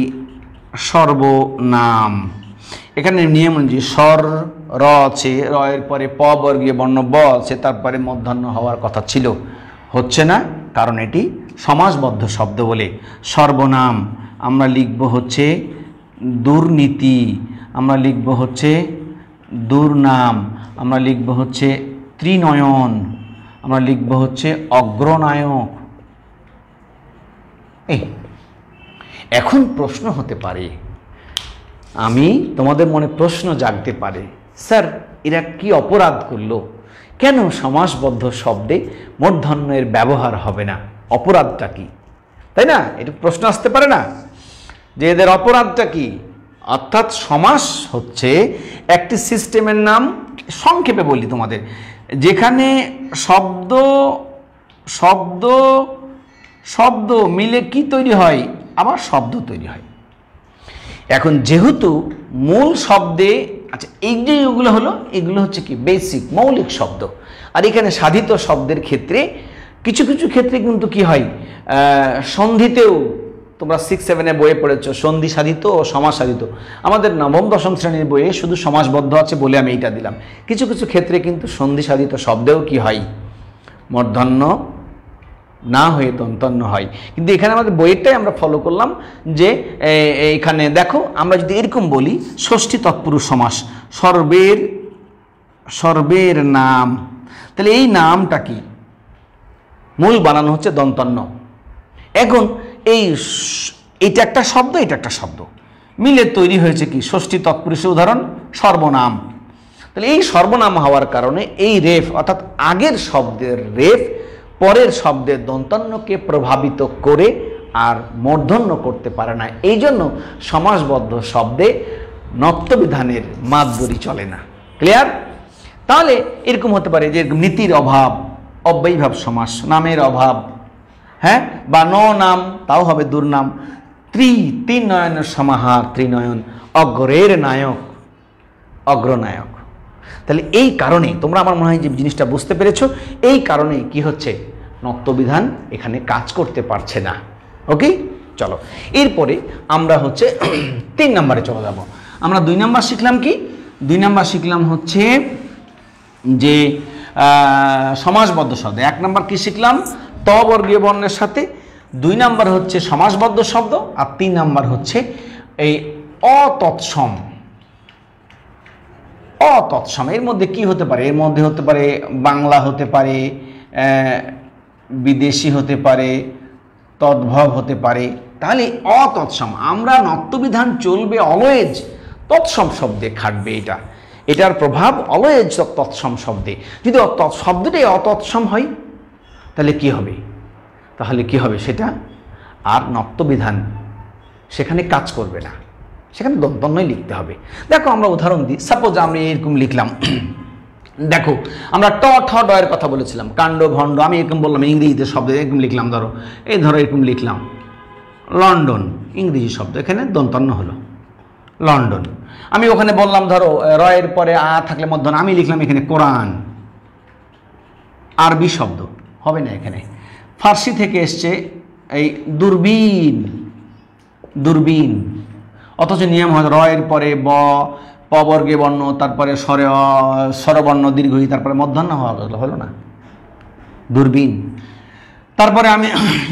সর্বনাম, এখানে নিয়ম অনুযায়ী স্বর র আছে, র এর পরে প বর্গীয় বর্ণ ব আছে, তারপরে মূর্ধন্য হওয়ার কথা ছিল, হচ্ছে না, কারণ এটি সমাসবদ্ধ শব্দ বলে। সর্বনাম আমরা লিখব হচ্ছে দুর্নীতি, আমরা লিখব হচ্ছে দুর্নাম, আমরা লিখব হচ্ছে ত্রিনয়ন, আমরা লিখব হচ্ছে অগ্রনায়ক। এখন প্রশ্ন হতে পারে, তোমাদের মনে প্রশ্ন জাগতে পারে, স্যার এরা কি অপরাধ করলো, কেন সমাসবদ্ধ শব্দে মূর্ধন্যের ব্যবহার হবে না, অপরাধটা কি? তাই না, এটা প্রশ্ন আসতে পারে না যে এদের অপরাধটা কি? অর্থাৎ সমাস হচ্ছে একটি সিস্টেমের নাম, সংক্ষেপে বলি তোমাদের, যেখানে শব্দ শব্দ শব্দ মিলে কি তৈরি হয়, আবার শব্দ তৈরি হয়। এখন যেহেতু মূল শব্দে, আচ্ছা এই যে এগুলো হলো, এগুলো হচ্ছে কি বেসিক মৌলিক শব্দ, আর এখানে সাধিত শব্দের ক্ষেত্রে কিছু কিছু ক্ষেত্রে কিন্তু কি হয়, সন্ধিতেও তোমরা 6-7 বইয়ে পড়েছো সন্ধি সাধিত ও সমাস সাধিত। আমাদের নবম দশম শ্রেণীর বইয়ে শুধু সমাসবদ্ধ আছে বলে আমি এইটা দিলাম। কিছু কিছু ক্ষেত্রে কিন্তু সন্ধি সাধিত শব্দেও কি হয়, মূর্ধন্য না হয়ে দন্তন্য হয়। কিন্তু এখানে আমাদের বইয়েরটাই আমরা ফলো করলাম যে এখানে দেখো, আমরা যদি এরকম বলি ষষ্ঠী তৎপুরুষ সমাস, সর্বের নাম, তাহলে এই নামটা কি, মূল বানানো হচ্ছে দন্তন্য। এখন এইটা একটা শব্দ, এটা একটা শব্দ মিলে তৈরি হয়েছে কি ষষ্ঠী তৎপুরুষের উদাহরণ সর্বনাম। তাহলে এই সর্বনাম হওয়ার কারণে এই রেফ, অর্থাৎ আগের শব্দের রেফ পরের শব্দের দন্তন্যকে প্রভাবিত করে আর মূর্ধন্য করতে পারে না। এই জন্য সমাসবদ্ধ শব্দে নত্যবিধানের মাতবরি চলে না। ক্লিয়ার? তাহলে এরকম হতে পারে যে নীতির অভাব, অব্যয়ীভাব সমাস, নামের অভাব, হ্যাঁ, বা নাম, তাও হবে দুর্নাম। তিন নয়নের সমাহার, ত্রিনয়ন, অগ্রের নায়ক, অগ্রনায়ক। তাহলে এই কারণে তোমরা, আমার মনে হয় যে জিনিসটা বুঝতে পেরেছো, এই কারণে কি হচ্ছে, নত্যবিধান এখানে কাজ করতে পারছে না। ওকে, চলো এরপরে আমরা হচ্ছে 3 নম্বরে চলে যাব। আমরা 2 নম্বর শিখলাম কি, 2 নম্বর শিখলাম হচ্ছে যে সমাসবদ্ধ শব্দ। 1 নম্বর কি শিখলাম, ত বর্গীয় বর্ণের সাথে, 2 নম্বর হচ্ছে সমাসবদ্ধ শব্দ, আর 3 নম্বর হচ্ছে এই অতৎসম। অতৎসম এর মধ্যে কি হতে পারে, এর মধ্যে হতে পারে বাংলা, হতে পারে বিদেশি, হতে পারে তদ্ভব, হতে পারে। তাহলে অতৎসম, আমরা নত্যবিধান চলবে অলওয়েজ তৎসম শব্দে খাটবে, এটার প্রভাব অলওয়েজ তৎসম শব্দে। যদি শব্দটাই অতৎসম হয় তাহলে কি হবে, সেটা আর নত্যবিধান সেখানে কাজ করবে না, সেখানে দন্তন্যই লিখতে হবে। দেখো আমরা উদাহরণ দিই, সাপোজ আমরা এরকম লিখলাম, দেখো আমরা ট ঠ ড এর কথা বলেছিলাম, কাণ্ড ভণ্ড, আমি এরকম বললাম ইংরেজিতে শব্দ এরকম লিখলাম, ধরো এরকম লিখলাম লন্ডন, ইংরেজি শব্দ, এখানে দন্তন্য হলো লন্ডন। আমি ওখানে বললাম ধরো র এর পরে আ থাকলে মধ্যন, আমি লিখলাম এখানে কোরআন, আরবি শব্দ, হবে না এখানে। ফার্সি থেকে এসছে এই দূরবীন, দূরবীন, অথচ নিয়ম হয় র এর পরে প বর্গে বর্ণ, তারপরে স্বরবর্ণ দীর্ঘই, তারপরে মধ্যাহ্ন হওয়া হলো না, দূরবীন। তারপরে আমি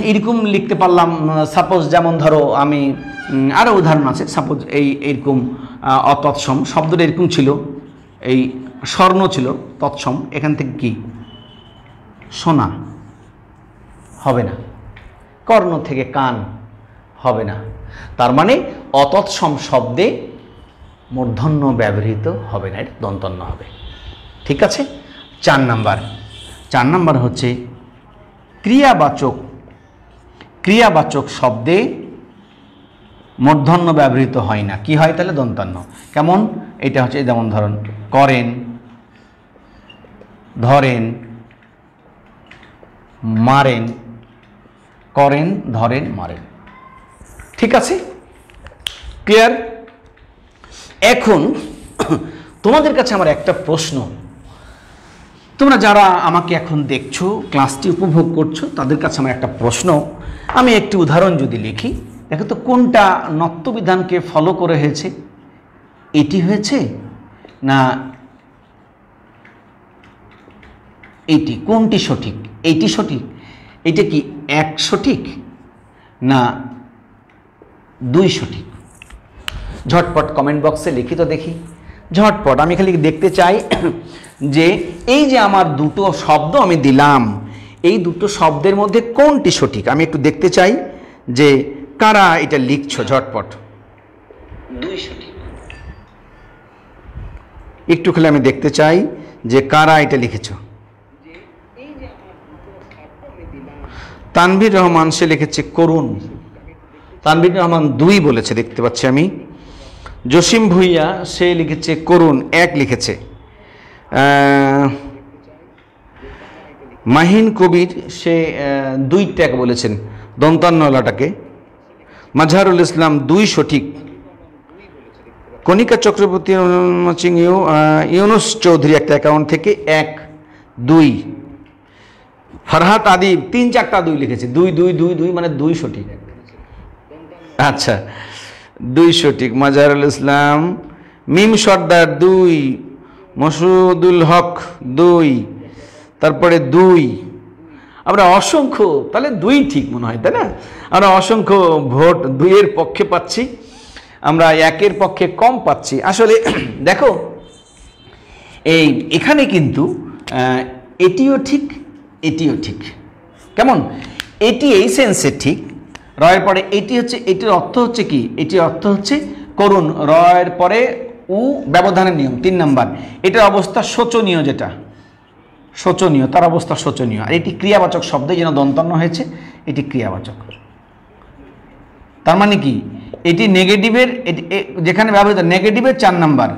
এরকম লিখতে পারলাম, সাপোজ যেমন ধরো আমি আরও উদাহরণ আছে, সাপোজ এইরকম অতৎসম শব্দটা এরকম ছিল, এই স্বর্ণ ছিল তৎসম, এখান থেকে কি সোনা, হবে না। কর্ণ থেকে কান, হবে না। তার মানে অতৎসম শব্দে মূর্ধন্য ব্যবহৃত হবে না, এটা দন্তন্য হবে। ঠিক আছে। 4 নাম্বার হচ্ছে ক্রিয়াবাচক শব্দে মূর্ধন্য ব্যবহৃত হয় না, কি হয় তাহলে দন্তন্য। কেমন, এটা হচ্ছে যেমন ধরুন করেন, ধরেন, মারেন, করেন, ধরেন, মারেন। ঠিক আছে, ক্লিয়ার? এখন তোমাদের কাছে আমার একটা প্রশ্ন, তোমরা যারা আমাকে এখন দেখছো, ক্লাসটি উপভোগ করছো, তাদের কাছে আমার একটা প্রশ্ন। আমি একটি উদাহরণ যদি লিখি, দেখো তো কোনটা নত্যবিধানকে ফলো করে হয়েছে? এটি হয়েছে না এটি? কোনটি সঠিক? এইটি সঠিক? এটা কি 1 সঠিক না 2 সঠিক? ঝটপট কমেন্ট বক্সে লিখি তো দেখি, ঝটপট। আমি খালি দেখতে চাই যে এই যে আমার দুটো শব্দ আমি দিলাম, এই দুটো শব্দের মধ্যে কোনটি সঠিক আমি একটু দেখতে চাই যে কারা এটা লিখছো। ঝটপট 2 সঠিক। একটু খালি আমি দেখতে চাই যে কারা এটা লিখেছো। তানভীর রহমান সে লিখেছে করুন। তানভীর রহমান 2 বলেছে, দেখতে পাচ্ছি আমি। জসিম ভুইয়া সে লিখেছে করুন, 1 লিখেছে। মাহিন কবির সে 2 ট্যাগ বলেছেন দন্তান্নলাটাকে। মাজহারুল ইসলাম 2 সঠিক। কণিকা চক্রবর্তী ইউনুস চৌধুরী একটা অ্যাকাউন্ট থেকে 1 2। ফরহাত আদিব 3-4টা 2 লিখেছে। 2 2 2 2 মানে 2 সঠিক। আচ্ছা 2 সঠিক। মাজহারুল ইসলাম, মিম সর্দার 2, মসুদুল হক 2, তারপরে 2। আমরা অসংখ্য, তাহলে 2 ঠিক মনে হয়, তাই না? আমরা অসংখ্য ভোট 2 এর পক্ষে পাচ্ছি, আমরা 1 এর পক্ষে কম পাচ্ছি। আসলে দেখো এখানে কিন্তু এটিও ঠিক, এটিও ঠিক। কেমন? এটি এই সেন্সে ঠিক, রয়ের পরে এটি হচ্ছে, এটির অর্থ হচ্ছে কি? এটির অর্থ হচ্ছে করুন, রয়ের পরে উ ব্যবধানের নিয়ম 3 নাম্বার। এটার অবস্থা শোচনীয়, যেটা শোচনীয়, তার অবস্থা শোচনীয়। আর এটি ক্রিয়াবাচক শব্দ, যেন দন্তান্ন হয়েছে, এটি ক্রিয়াবাচক। তার মানে কি? এটি নেগেটিভের, যেখানে ব্যবহৃত নেগেটিভের 4 নাম্বার,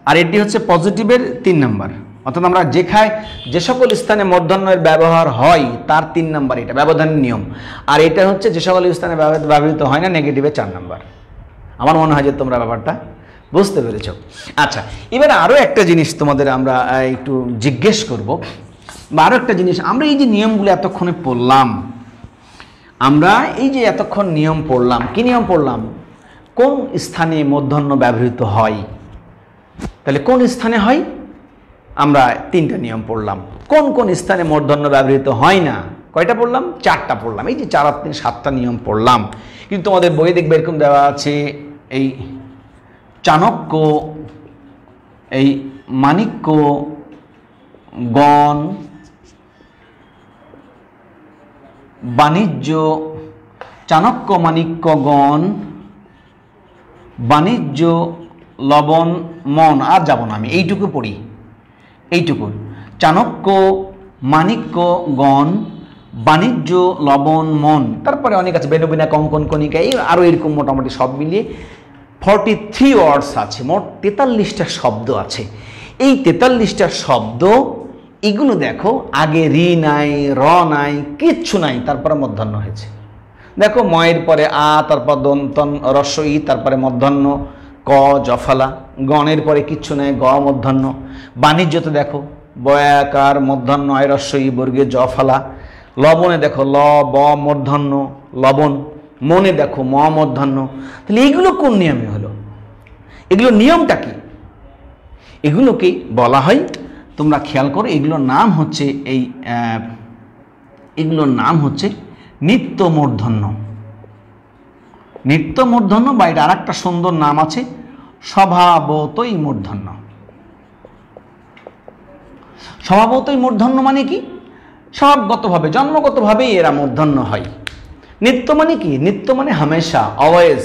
আর এটি হচ্ছে পজিটিভের 3 নাম্বার। অর্থাৎ আমরা যে সকল স্থানে মূর্ধন্যের ব্যবহার হয় তার 3 নাম্বার এটা ব্যবধানের নিয়ম। আর এটা হচ্ছে যে সকল স্থানে ব্যবহৃত হয় না, নেগেটিভের 4 নাম্বার। আমার মনে হয় যে তোমরা ব্যাপারটা বুঝতে পেরেছ। আচ্ছা, এবার আরও একটা জিনিস তোমাদের আমরা একটু জিজ্ঞেস করব, বা আরও একটা জিনিস। আমরা এই যে নিয়মগুলো এতক্ষণে পড়লাম, আমরা এই যে এতক্ষণ নিয়ম পড়লাম, কি নিয়ম পড়লাম? কোন স্থানে মূর্ধন্য ব্যবহৃত হয়, তাহলে কোন স্থানে হয়? আমরা 3টা নিয়ম পড়লাম। কোন কোন স্থানে মূর্ধন্য ব্যবহৃত হয় না? কয়টা পড়লাম? 4টা পড়লাম। এই যে 4 আর 3 7টা নিয়ম পড়লাম। কিন্তু তোমাদের বইয়ে দেখবে এরকম দেওয়া আছে, এই চাণক্য, এই মাণিক্য গণ, বাণিজ্য, চাণক্য মাণিক্য গণ, বাণিজ্য, লবণ, মন। আর যাব না, আমি এইটুকু পড়ি, এইটুকু। চাণক্য, মাণিক্য গণ, বাণিজ্য, লবণ, মন। তারপরে অনেক আছে, বেনুবিনা, কঙ্কন, কণিকা, এই আরও এরকম মোটামুটি সব মিলিয়ে 43 ওয়ার্ডস আছে, মোট 43টা শব্দ আছে। এই 43টা শব্দ, এগুলো দেখো আগে রি নাই, র নাই, কিচ্ছু নাই, তারপরে মূর্ধন্য হয়েছে। দেখো ময়ের পরে আ, তারপর দন্তন রস্ব ই, তারপরে মূর্ধন্য ক জফলা। গণের পরে কিচ্ছু নাই, গ মূর্ধন্য। বাণিজ্যতে দেখো বয়াকার মূর্ধন্য আয় রস্ব ই বর্গে জফলা। লবণে দেখো ল ব মূর্ধন্য লবণ। মনে দেখো ম মূর্ধন্য। তাহলে এইগুলো কোন নিয়মে হলো? এগুলো নিয়মটা কি? এগুলোকে বলা হয়, তোমরা খেয়াল করো, এগুলোর নাম হচ্ছে এগুলোর নাম হচ্ছে নিত্য মূর্ধন্য। নিত্য মূর্ধন্য, বা এটা আর একটা সুন্দর নাম আছে, স্বভাবতই মূর্ধন্য। স্বভাবতই মূর্ধন্য মানে কি? স্বভাবগতভাবে, জন্মগতভাবেই এরা মূর্ধন্য হয়। নিত্য মানে কি? নিত্য মানে হামেশা, অলওয়েজ,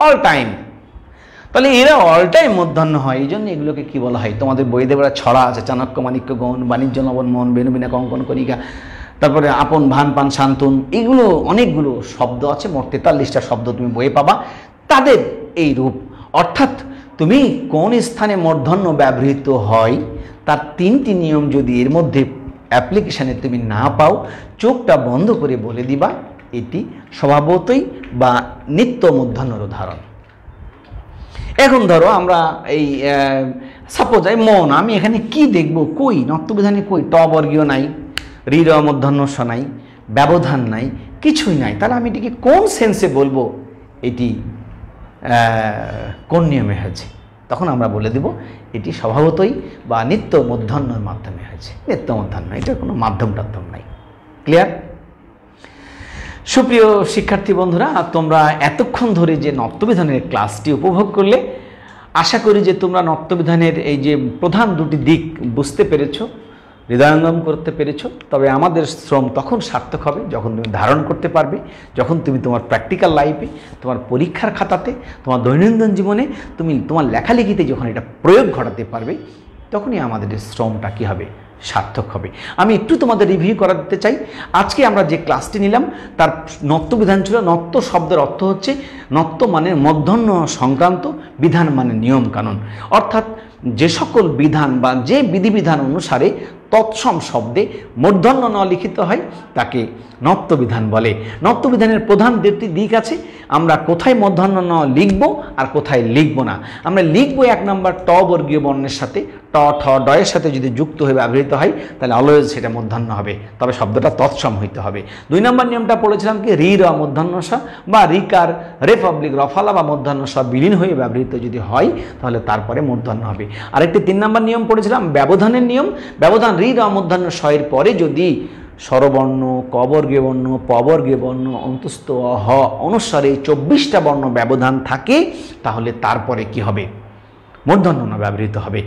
অল টাইম। তাহলে এরা অল টাইম মূর্ধন্য হয়। এই জন্য এগুলোকে কি বলা হয়? তোমাদের বই দেবরা ছড়া আছে, চাণক্য মাণিক্য গণ, বাণিজ্য, লবণ, মন, বেনুবিনা, কঙ্কন, কণিকা, তারপরে আপন, ভান, পান, শান্তন। এগুলো অনেকগুলো শব্দ আছে, মোট 43টা শব্দ তুমি বইয়ে পাবা। তাদের এই রূপ, অর্থাৎ তুমি কোন স্থানে মূর্ধন্য ব্যবহৃত হয় তার 3টি নিয়ম যদি এর মধ্যে অ্যাপ্লিকেশানে তুমি না পাও, চোখটা বন্ধ করে বলে দিবা এটি স্বভাবতই বা নিত্য মূর্ধন্যর উদাহরণ। এখন ধরো আমরা এই সাপোজ মন, আমি এখানে কি দেখব, কই নত্যবিধানে কই ট বর্গীয় নাই, রি র মূর্ধন্য ষ নাই, ব্যবধান নাই, কিছুই নাই, তাহলে আমি এটিকে কোন সেন্সে বলবো এটি কোন নিয়মে হয়েছে? তখন আমরা বলে দেব এটি স্বভাবতই বা নিত্য মূর্ধন্যর মাধ্যমে হয়েছে। নিত্য মূর্ধন্য, এটার কোনো মাধ্যম টাধ্যম নাই। ক্লিয়ার? সুপ্রিয় শিক্ষার্থী বন্ধুরা, তোমরা এতক্ষণ ধরে যে নত্যবিধানের ক্লাসটি উপভোগ করলে, আশা করি যে তোমরা নত্যবিধানের এই যে প্রধান দুটি দিক বুঝতে পেরেছো, হৃদয়ঙ্গম করতে পেরেছো। তবে আমাদের শ্রম তখন সার্থক হবে যখন তুমি ধারণ করতে পারবে, যখন তুমি তোমার প্র্যাকটিক্যাল লাইফে, তোমার পরীক্ষার খাতাতে, তোমার দৈনন্দিন জীবনে, তুমি তোমার লেখালেখিতে যখন এটা প্রয়োগ ঘটাতে পারবে, তখনই আমাদের শ্রমটা কী হবে? সার্থক হবে। আমি একটু তোমাদের রিভিউ করা দিতে চাই। আজকে আমরা যে ক্লাসটি নিলাম তার নত্যবিধান ছিল, নত্য শব্দের অর্থ হচ্ছে, নত্য মানে মূর্ধন্য সংক্রান্ত, বিধান মানে নিয়ম কানুন, অর্থাৎ যে সকল বিধান বা যে বিধিবিধান অনুসারে তৎসম শব্দে মূর্ধন্য ন লিখিত হয় তাকে নত্যবিধান বলে। নত্যবিধানের প্রধান দুটি দিক আছে, আমরা কোথায় মূর্ধন্য ন লিখব আর কোথায় লিখব না। আমরা লিখব 1 নম্বর ট বর্গীয় বর্ণের সাথে, ট ঠ ডয়ের সাথে যদি যুক্ত হয়ে ব্যবহৃত হয় তাহলে অলওয়েজ সেটা মূর্ধন্য হবে, তবে শব্দটা তৎসম হইতে হবে। 2 নম্বর নিয়মটা পড়েছিলাম কি, রি র মূর্ধন্য স বা রিকার রেপাবলিক রফালা বা মূর্ধন্য স বিলীন হয়ে ব্যবহৃত যদি হয় তাহলে তারপরে মূর্ধন্য হবে। আরেকটি 3 নম্বর নিয়ম পড়েছিলাম ব্যবধানের নিয়ম। ব্যবধান রি র মূর্ধন্য স এর পরে যদি স্বরবর্ণ, ক বর্গীয় বর্ণ, প বর্গীয় বর্ণ, অন্তস্থ হ অনুসারে 24টা বর্ণ ব্যবধান থাকে তাহলে তারপরে কি হবে? মূর্ধন্য ন ব্যবহৃত হবে।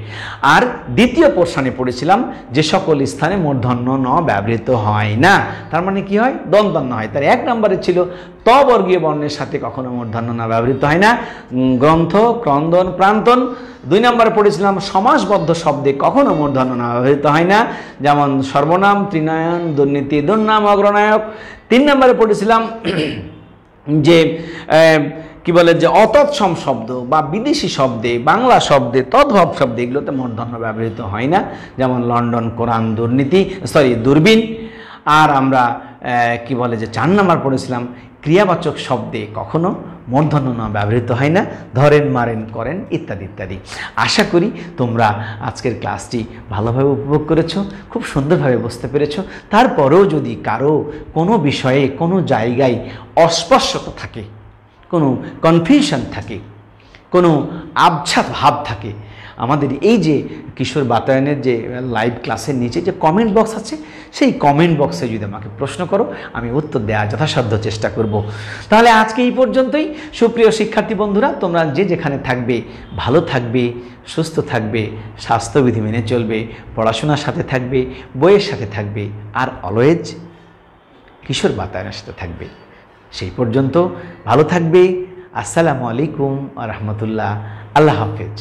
আর দ্বিতীয় পোর্শনে পড়েছিলাম যে সকল স্থানে মূর্ধন্য ন ব্যবহৃত হয় না, তার মানে কি হয়? দন্তন্য হয়। তার 1 নম্বরে ছিল ত বর্গীয় বর্ণের সাথে কখনো মূর্ধন্য ন ব্যবহৃত হয় না, গ্রন্থ, ক্রন্দন, প্রান্তন। 2 নম্বরে পড়েছিলাম সমাসবদ্ধ শব্দে কখনো মূর্ধন্য ন ব্যবহৃত হয় না, যেমন সর্বনাম, ত্রিনয়ন, দুর্নীতি, দুর্নাম, অগ্রনায়ক। 3 নম্বরে পড়েছিলাম যে কি বলে যে অতৎসম শব্দ বা বিদেশি শব্দে, বাংলা শব্দে, তদ্ভব শব্দে এগুলোতে মূর্ধন্য ব্যবহৃত হয় না, যেমন লন্ডন, কোরআন, দূরবীন। আর আমরা কি বলে যে 4 নম্বর পড়েছিলাম ক্রিয়াবাচক শব্দে কখনো মূর্ধন্য ন ব্যবহৃত হয় না, ধরেন, মারেন, করেন ইত্যাদি ইত্যাদি। আশা করি তোমরা আজকের ক্লাসটি ভালোভাবে উপভোগ করেছো, খুব সুন্দরভাবে বুঝতে পেরেছো। তারপরেও যদি কারো কোনো বিষয়ে, কোনো জায়গায় অস্পষ্টতা থাকে, কোনো কনফিউশন থাকে, কোনো আবছা ভাব থাকে, আমাদের এই যে কিশোর বাতায়নের যে লাইভ ক্লাসের নিচে যে কমেন্ট বক্স আছে, সেই কমেন্ট বক্সে যদি আমাকে প্রশ্ন করো আমি উত্তর দেওয়ার যথাসাধ্য চেষ্টা করব। তাহলে আজকে এই পর্যন্তই। সুপ্রিয় শিক্ষার্থী বন্ধুরা, তোমরা যে যেখানে থাকবে ভালো থাকবে, সুস্থ থাকবে, স্বাস্থ্যবিধি মেনে চলবে, পড়াশোনার সাথে থাকবে, বইয়ের সাথে থাকবে, আর অলওয়েজ কিশোর বাতায়নের সাথে থাকবে। সেই পর্যন্ত ভালো থাকবে। আসসালামু আলাইকুম ওয়া রাহমাতুল্লাহ। আল্লাহ হাফেজ।